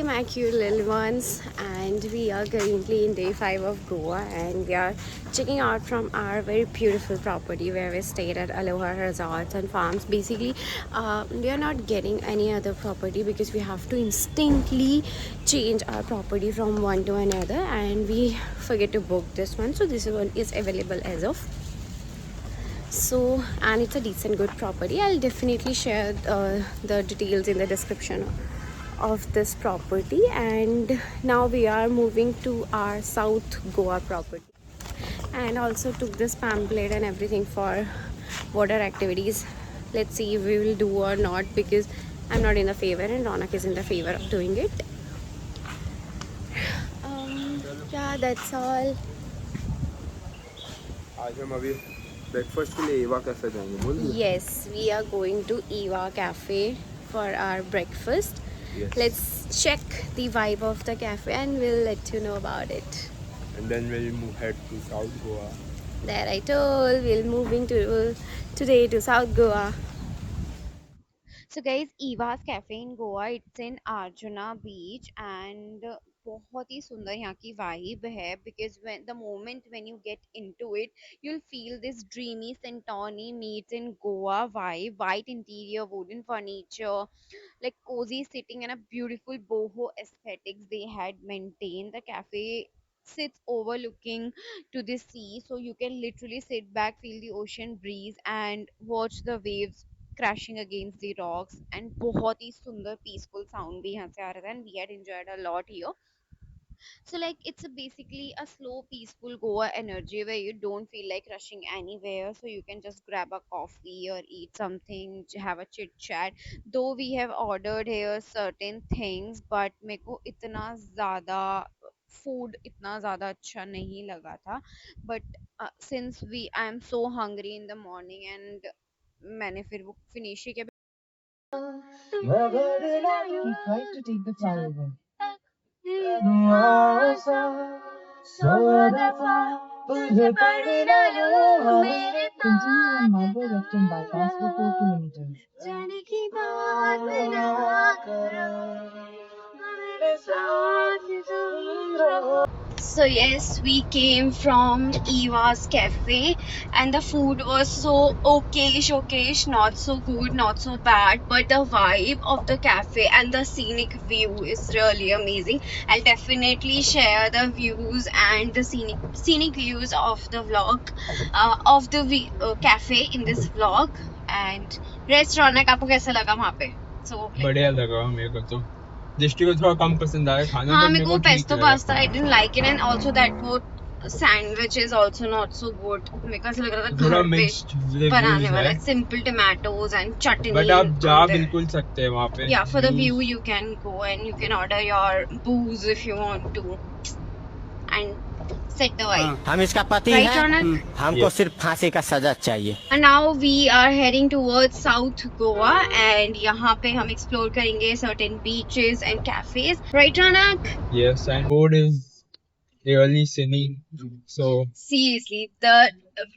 My cute little ones, and we are currently in day 5 of Goa, and we are checking out from our very beautiful property where we stayed at Aloha Resorts and Farms. Basically, we are not getting any other property because we have to instantly change our property from one to another, and we forget to book this one. So this one is available as of. So, and it's a decent good property. I'll definitely share the details in the description of this property. And now we are moving to our South Goa property, and also took this pamphlet and everything for water activities. Let's see if we will do or not, because I'm not in the favor and Ronak is in the favor of doing it. Yeah, that's all. आज हम अभी breakfast के लिए Eva cafe जाएंगे बोल दिया? Yes, we are going to Eva Cafe for our breakfast. Yes. Let's check the vibe of the cafe and we'll let you know about it. And then we'll head to South Goa. That I told, we'll moving to today to South Goa. So guys, Eva's Cafe in Goa, it's in Arjuna Beach, and बहुत ही सुंदर यहाँ की vibe है, because when the moment when you get into it, you'll feel this dreamy Santoni meets in Goa vibe. White interior, wooden furniture, like cozy sitting, and a beautiful boho aesthetics they had maintained. The cafe sits overlooking to the sea, so you can literally sit back, feel the ocean breeze, and watch the waves crashing against the rocks. And बहुत ही सुंदर peaceful sound भी यहाँ से आ रहा था, and we had enjoyed a lot here. So like it's basically a slow, peaceful Goa energy where you don't feel like rushing anywhere. So you can just grab a coffee or eat something, have a chit chat. Though we have ordered here certain things, but मेरे को इतना ज़्यादा food इतना ज़्यादा अच्छा नहीं लगा था. But since I am so hungry in the morning, and मैंने फिर वो finish ही किया. He tries to take the flower away. Continue on Marble Left bypass for 4 kilometers. So yes, we came from Eva's Cafe, and the food was so okayish, not so good, not so bad, but the vibe of the cafe and the scenic view is really amazing. I'll definitely share the views and the scenic views of the vlog of the cafe in this vlog. And restaurant आपको कैसा लगा वहाँ पे? So बढ़िया लगा मेरे को तो. दृष्टि को थोड़ा कम पसंद आया खाना. हाँ, मेरे को pesto pasta I didn't like it, and also that वो sandwich is also not so good. मेरे को ऐसा लग रहा था थोड़ा घर पे mixed views बनाने वाला है. है. Simple tomatoes and chutney. But आप जा on there. बिल्कुल सकते हैं वहाँ पे. Yeah, for the view you can go and you can order your booze if you want to, and set the vibe. हम इसका पति Right, हैं. Ronak? हमको Yes. सिर्फ फांसी का सजा चाहिए. And now we are heading towards South Goa, and यहाँ पे हम explore करेंगे certain beaches and cafes. Right, Ronak? Yes, and road is really scenic. So Seriously, the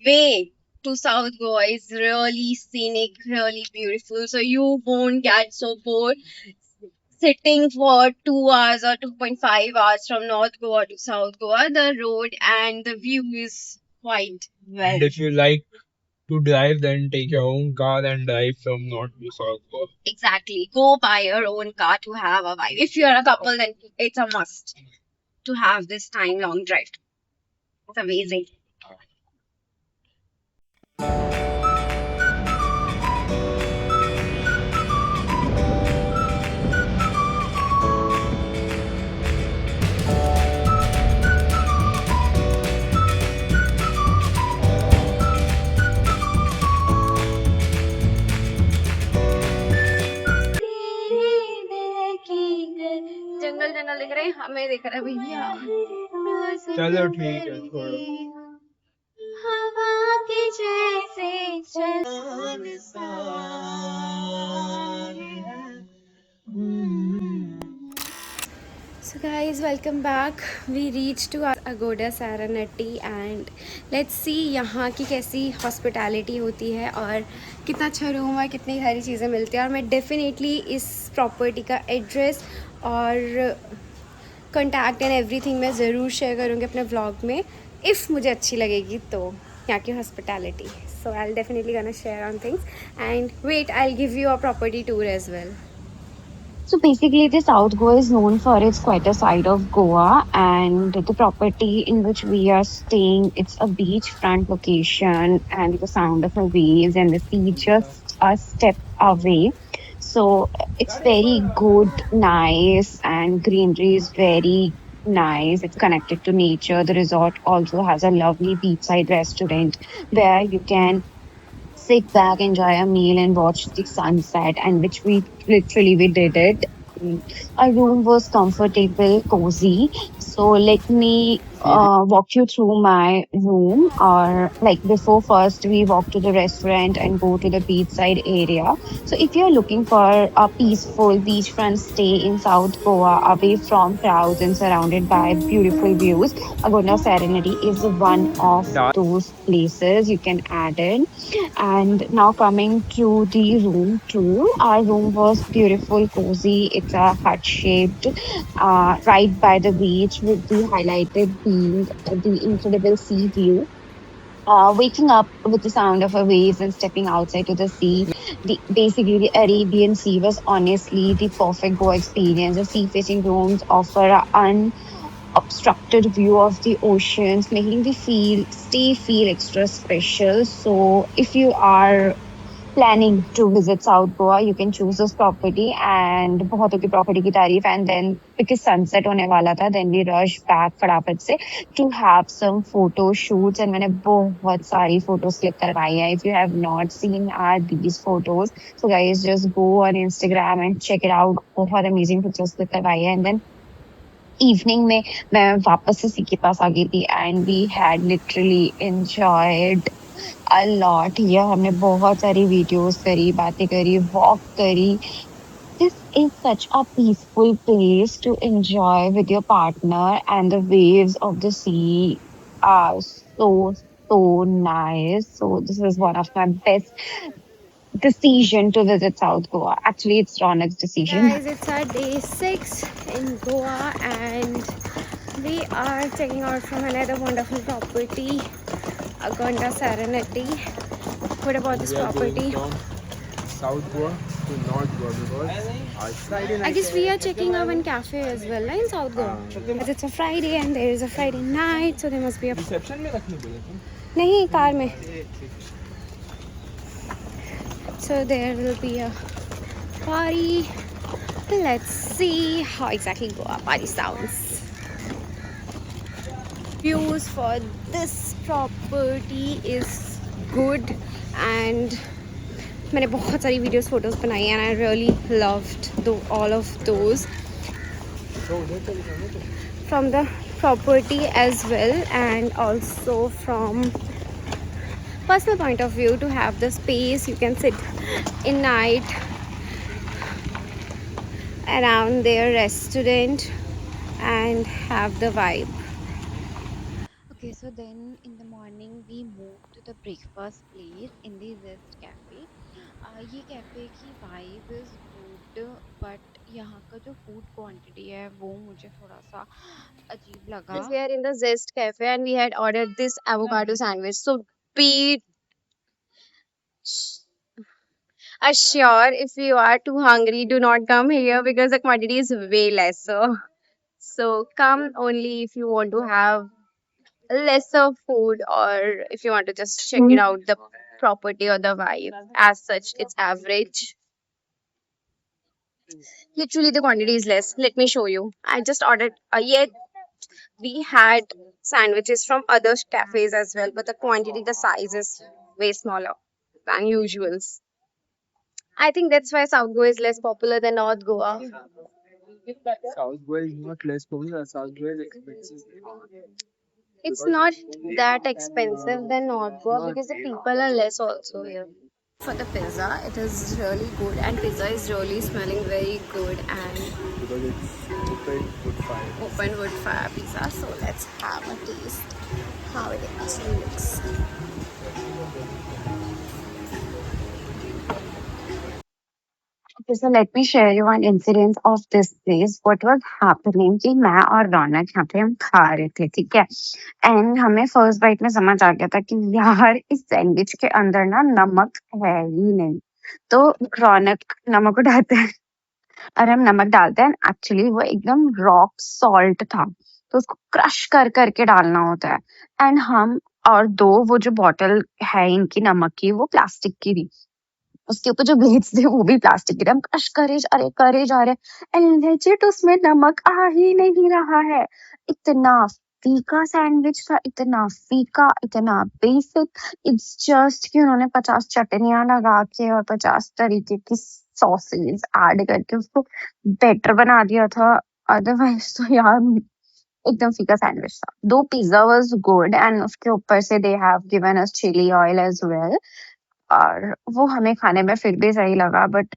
way to South Goa is really scenic, really beautiful. So you won't get so bored sitting for 2 hours or 2.5 hours from North Goa to South Goa. The road and the view is quite well. and if you like to drive, then take your own car and drive from North to South Goa. Exactly. Go buy your own car to have a vibe. If you're a couple, then it's a must to have this time long drive. It's amazing. जंगल जंगल दिख रहे हैं, हमें दिख रहा है भैया. चलो ठीक है छोड़ो. हवा के जैसे So guys, welcome back. We reached to our Agoda Saranatti, and let's see यहाँ की कैसी hospitality होती है और कितना अच्छा रूम है, कितनी सारी चीज़ें मिलती हैं. और मैं definitely इस property का address और कॉन्टैक्ट एंड एवरीथिंग मैं ज़रूर शेयर करूँगी अपने व्लॉग में, इफ़ मुझे अच्छी लगेगी तो यहाँ की hospitality. So I will definitely gonna share on things and wait I will give you a property tour as well. So basically, the South Goa is known for its quieter side of Goa, and the property in which we are staying, it's a beachfront location, and the sound of the waves and the sea just a step away. So it's very good, nice, and greenery is very nice. It's connected to nature. The resort also has a lovely beachside restaurant where you can sit back, enjoy a meal, and watch the sunset. And which we did it. Mm. Our room was comfortable, cozy. So let me walk you through my room. Or like before, first we walk to the restaurant and go to the beachside area. So if you're looking for a peaceful beachfront stay in South Goa, away from crowds and surrounded by beautiful views, Agonda Serenity is one of those places you can add in. And now coming to the room tour, our room was beautiful, cozy. It's a hut shaped, right by the beach, with the highlighted being the incredible sea view. Waking up with the sound of a waves and stepping outside to the sea, basically the Arabian Sea was honestly the perfect Goa experience. The sea facing rooms offer an obstructed view of the oceans, making the feel extra special. So if you are planning to visit South Goa, you can choose this property. And बहुत होगी property की तारीफ. And then because sunset होने वाला था, then we rushed back फटाफट से to have some photo shoots. And मैंने बहुत सारी photos click करवाई हैं. If you have not seen these photos, so guys just go on Instagram and check it out. बहुत amazing photos click करवाई हैं. And then इवनिंग में मैं वापस से सी के पास आ गई थी and we had literally enjoyed a lot. Here हमने बहुत सारी वीडियोस करी, बातें करी, वॉक करी. This is such a peaceful place to enjoy with your partner, and the waves of the sea are so nice. So this is one of my best decision to visit South Goa. Actually, it's Ronak's decision. Guys, it's our day 6 in Goa, and we are checking out from another wonderful property, Agonda Serenity. What about this property? South Goa to North Goa because Friday night. I guess we are checking out one cafe as well, in South Goa. As it's a Friday and there is a Friday night, so there must be a. Reception में रखने बोले थे. नहीं, car में. So there will be a party. Let's see how exactly Goa party sounds. Views for this property is good, and मैंने बहुत सारी videos, photos बनाई and I really loved all of those from the property as well, and also from personal point of view, to have the space you can sit in night around their restaurant and have the vibe. Okay, so then in the morning we moved to the breakfast place in the Zest Cafe. ये cafe की vibe is good, but यहाँ का जो food quantity है वो मुझे थोड़ा सा अजीब लगा. We are in the Zest Cafe and we had ordered this avocado sandwich. So be assured, if you are too hungry, do not come here because the quantity is way lesser. So come only if you want to have lesser food, or if you want to just check it out, the property or the vibe. As such, it's average. Literally, the quantity is less. Let me show you. I just ordered. Yet we had sandwiches from other cafes as well, but the quantity, the size is way smaller than usuals. I think that's why South Goa is less popular than North Goa. South Goa is not less popular. South Goa is expensive. It's not that expensive than North Goa because the people are less also here. For the pizza, it is really good, and pizza is really smelling very good, and Because it's open wood fire. open wood fire pizza. So let's have a taste how it actually looks. So let me share you one incident of this place. What was happening कि मैं और रौनक यहाँ पे हम खा रहे थे, ठीक है? एंड हमें फर्स्ट बाइट में समझ आ गया था कि यार इस सैंडविच के अंदर ना नमक है ही नहीं। तो रौनक नमक उठाते हैं और हम नमक डालते हैं, एक्चुअली वो एकदम रॉक सॉल्ट था, तो उसको क्रश कर करके डालना होता है। एंड हम और दो वो जो बॉटल है इनकी नमक की वो प्लास्टिक की थी, उसके ऊपर जो ग्लेट्स थे वो भी प्लास्टिक के थे। हम क्रश करे जा रहे एंड लेजिट उसमें नमक आ ही नहीं रहा है। इतना फीका सैंडविच था, इतना फीका, इतना बेसिक। इट्स जस्ट कि उन्होंने 50 चटनियां लगा के और 50 तरीके की सॉसेज ऐड करके उसको बेटर बना दिया था। अदरवाइज तो यार एकदम फीका सैंडविच था। दो पिज्जा वाज गुड एंड उसके ऊपर से they have given us chilli oil as well, और वो हमें खाने में फिर भी सही लगा, बट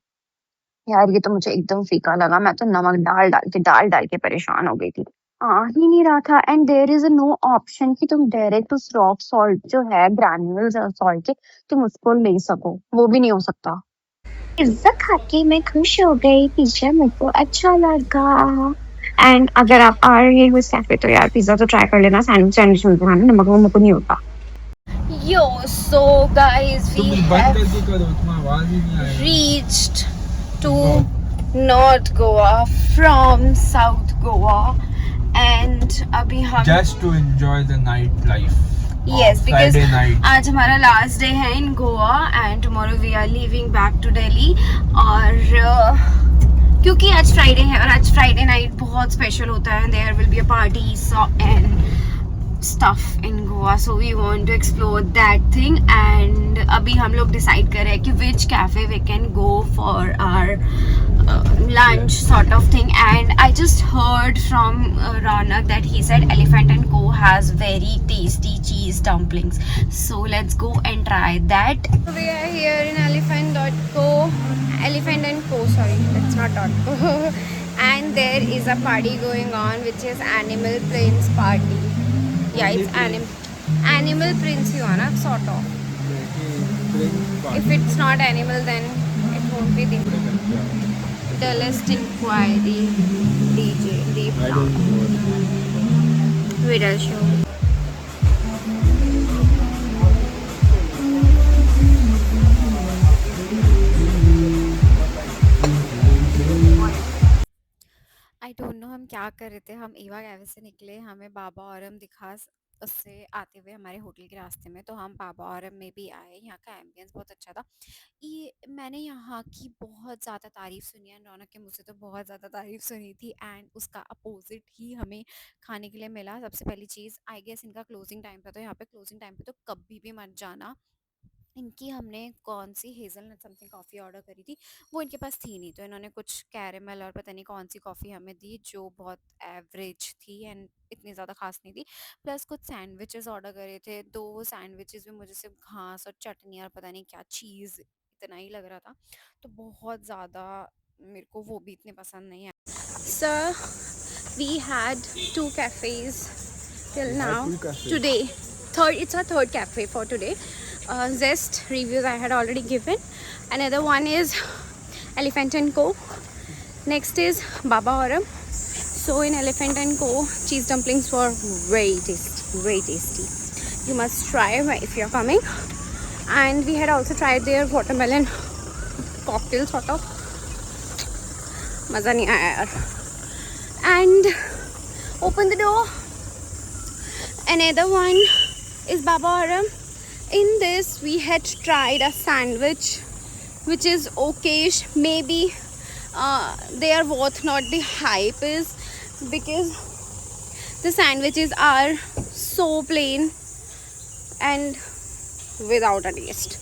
यार ये तो मुझे एकदम फीका लगा। मैं तो नमक डाल के परेशान हो गई थी। आ ही नहीं रहा था। And there is no option कि तुम डायरेक्ट उस रॉक सॉल्ट जो है ग्रैन्युल्स सॉल्ट के तुम उसको ले सको, वो भी नहीं हो सकता। पिज्जा खा के मैं खुश हो गई, पिज्जा मेरे को अच्छा लगा। एंड अगर आप आ रहे हो इस कैफे तो यार पिज्जा तो ट्राई कर लेना, सैंडविच मिलता है, नमक वमक नहीं होता। Yo, so guys, we तुम बंद have करके करो, तुम्हारा आवाज ही नहीं आएगा। reached to North Goa from South Goa, and अभी हम Just to enjoy the night life. yes, because Friday night. आज हमारा लास्ट डे है in Goa and tomorrow we are leaving back to Delhi. और क्योंकि आज फ्राइडे है और आज फ्राइडे नाइट बहुत स्पेशल होता है, there will be a party and stuff in Goa, so we want to explore that thing. And अभी हम लोग decide कर रहे हैं कि which cafe we can go for our lunch sort of thing. And I just heard from Ronak that he said Elephant and Co has very tasty cheese dumplings, so let's go and try that. We are here in Elephant and Co, sorry, that's not .co. And there is a party going on which is Animal Prince party. Yeah, it's animal prince you are not sort of. If it's not animal then it won't be the list inquiry DJ Deep Vidal show. I don't know हम क्या कर रहे थे। हम Eva cafe से निकले, हमें बाबा Aurum दिखा उससे आते हुए हमारे होटल के रास्ते में, तो हम बाबा औरम में भी आए। यहाँ का एम्बियंस बहुत अच्छा था। ये मैंने यहाँ की बहुत ज़्यादा तारीफ़ सुनी है, रौनक के मुझसे तो बहुत ज़्यादा तारीफ़ सुनी थी, एंड उसका अपोजिट ही हमें खाने के लिए मिला। सबसे पहली चीज़ आई गेस इनका क्लोजिंग टाइम था, तो यहाँ पे क्लोजिंग टाइम पे तो कभी भी मत जाना। इनकी हमने कौन सी हेज़लनट समथिंग कॉफ़ी ऑर्डर करी थी, वो इनके पास थी नहीं, तो इन्होंने कुछ कैरेमल और पता नहीं कौन सी कॉफ़ी हमें दी जो बहुत एवरेज थी एंड इतनी ज़्यादा खास नहीं थी। प्लस कुछ सैंडविचेस ऑर्डर करे थे, दो सैंडविचेस में मुझे सिर्फ घास और चटनी और पता नहीं क्या चीज़ इतना ही लग रहा था, तो बहुत ज़्यादा मेरे को वो भी इतने पसंद नहीं है। Sir we had 2 cafes till now today. It's our third cafe for today. Zest reviews I had already given. Another one is Elephant and Co. Next is Baba Aurum. So in Elephant and Co, cheese dumplings were very tasty. You must try if you're coming. And we had also tried their watermelon cocktail sort of. मज़ा नहीं आया यार. And open the door. Another one is Baba Aurum. In this we had tried a sandwich which is okayish. Maybe they are worth not the hype is, because the sandwiches are so plain and without a taste.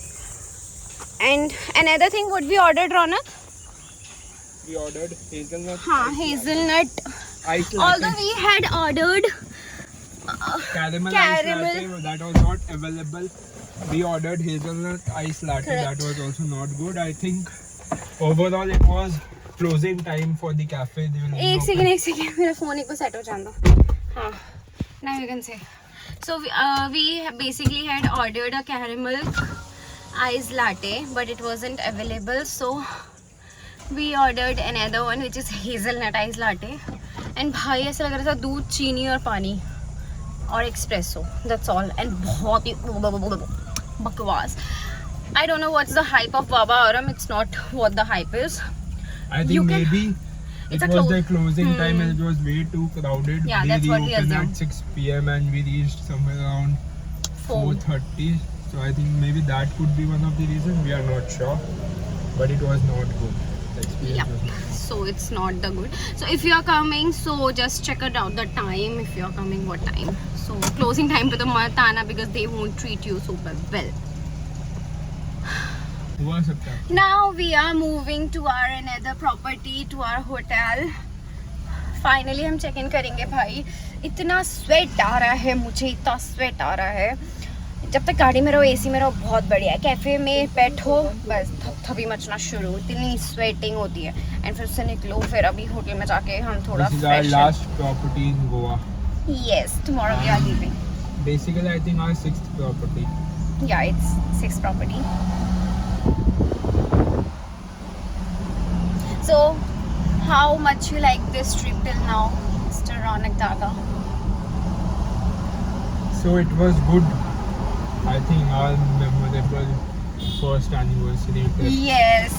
And another thing, what we ordered, Ronak? We ordered hazelnut. Hazelnut. Ice latte. Although we had ordered Caramel ice latte, that was not available. We ordered hazelnut ice latte. Correct. That was also not good. I think overall it was closing time for the cafe. They will एक second मेरा phone एक बार set हो जान दो. हाँ, now you can say. So we basically had ordered a caramel ice latte, but it wasn't available. So We ordered another one which is hazelnut ice latte. And भाई ऐसा लग रहा था दूध, चीनी और पानी और espresso. That's all. And बहुत ही बकवास. I don't know what's the hype of Baba Aurum. It's not what the hype is. I You think can- maybe It's it a was close- the closing time and it was way too crowded. Yeah, They that's what we reopened assumed. at 6 p.m. and we reached somewhere around 4:30. So I think maybe that could be one of the reasons. We are not sure, but it was not good. The experience Yeah. was not good. So it's not the good. So if you are coming, so just check it out the time. If you are coming, what time? So closing time to the Matana because they won't treat you super well. हुआ सकता है. Now we are moving to our another property, to our hotel. Finally हम check in करेंगे भाई. इतना sweat आ रहा है मुझे, इतना sweat आ रहा है. जब तक गाड़ी में रहो, एसी में रहो, बहुत बढ़िया है. कैफे में बैठो बस थपथपी मचना शुरू, इतनी स्वेटिंग होती है. एंड फिर से निकलो, फिर अभी होटल में जाके हम थोड़ा This is our fresh. last property in Goa. Yes, tomorrow we are leaving. Basically, I think our 6th property. Yeah, it's 6 property. So, how much you like this trip till now, Mr. Ronak Daga? So it was good. I think our memorable first anniversary trip. Yes,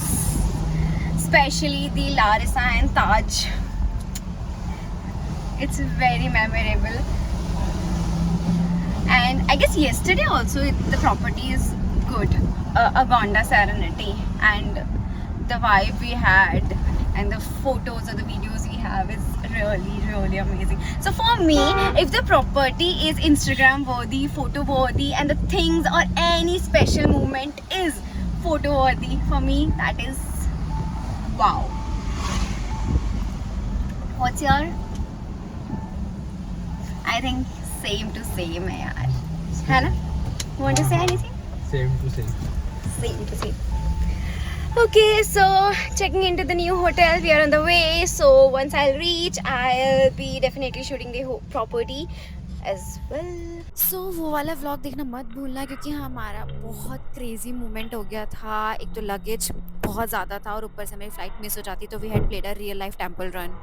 especially the Larissa and Taj. It's very memorable. And I guess yesterday also the property is good. Agonda Serenity, and the vibe we had and the photos or the videos we have is really amazing. So for me, if the property is Instagram worthy, photo worthy, and the things or any special moment is photo worthy, for me that is wow. What's your? I think same to same है यार, है ना? Want to say anything? Same to same. Same to same. Okay, so checking into the new hotel. We are on the way. So once I'll reach, I'll be definitely shooting the property as well. So वो वाला vlog देखना मत भूलना, क्योंकि हमारा बहुत crazy moment हो गया था. एक तो लगेज बहुत ज़्यादा था और ऊपर से मेरी फ्लाइट मिस हो जाती, तो we had played a real life Temple run.